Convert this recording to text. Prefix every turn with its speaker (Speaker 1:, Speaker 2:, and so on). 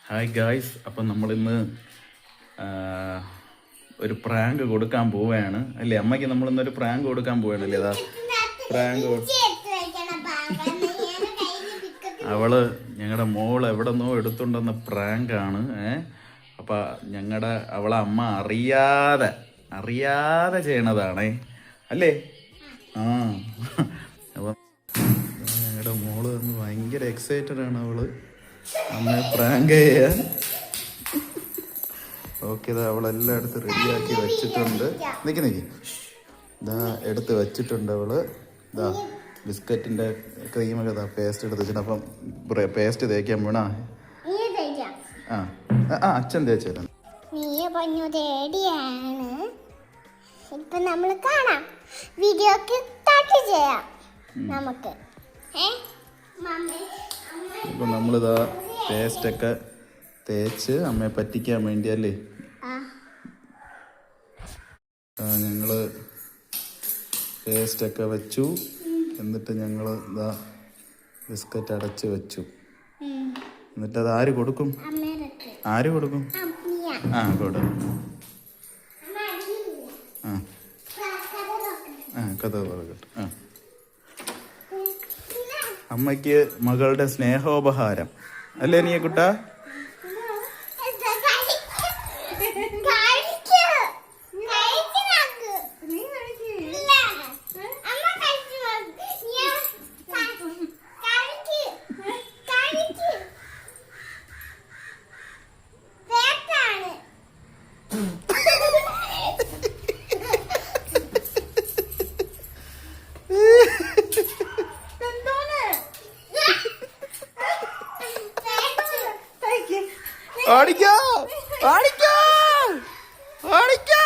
Speaker 1: Hi guys, അപ്പം നമ്മളിന്ന് ഒരു പ്രാങ്ക് കൊടുക്കാൻ പോവുകയാണ് അല്ലേ? അമ്മയ്ക്ക് നമ്മളിന്നൊരു പ്രാങ്ക് കൊടുക്കാൻ പോവുകയാണ് അല്ലേ? അതാ പ്രാങ്ക്. അവള് ഞങ്ങളുടെ മോൾ എവിടെ നിന്നോ എടുത്തുണ്ടെന്ന പ്രാങ്കാണ്. അപ്പം അവളെ അമ്മ അറിയാതെ ചെയ്യണതാണേ അല്ലേ? ആ അപ്പം ഞങ്ങളുടെ മോള് ഭയങ്കര എക്സൈറ്റഡ് ആണ് അവള് അമ്മയെ പ്രാങ്ക് ചെയ്യാൻ. ഓക്കെ, ഇതാ അവളെല്ലാം എടുത്ത് റെഡിയാക്കി വെച്ചിട്ടുണ്ട്. നിൽക്കി ഇതാ എടുത്ത് വെച്ചിട്ടുണ്ട് അവള്. ഇതാ ബിസ്ക്കറ്റിൻ്റെ ക്രീമൊക്കെ ഇതാ പേസ്റ്റ് എടുത്ത് വെച്ചിട്ട്. അപ്പം പേസ്റ്റ് തേക്കാൻ വീണാ അച്ഛൻ തേച്ചു തരാം.
Speaker 2: ഇപ്പൊ നമ്മൾ കാണാം, വീഡിയോക്ക് സ്റ്റാർട്ട് ചെയ്യാം നമുക്ക്.
Speaker 1: ഇപ്പം നമ്മളിതാ പേസ്റ്റൊക്കെ തേച്ച് അമ്മയെ പറ്റിക്കാൻ വേണ്ടിയല്ലേ ഞങ്ങള് പേസ്റ്റൊക്കെ വെച്ചു. എന്നിട്ട് ഞങ്ങൾ ഇതാ ബിസ്ക്കറ്റ് അടച്ച് വെച്ചു. എന്നിട്ട് അത് ആര് കൊടുക്കും? കൊടുക്കും. കഥ തുറക്കട്ടെ. അമ്മയ്ക്ക് മകളുടെ സ്നേഹോപഹാരം അല്ലേ നീ കുട്ടാ? ഓടിക്കോ ഓടിക്കോ ഓടിക്കോ.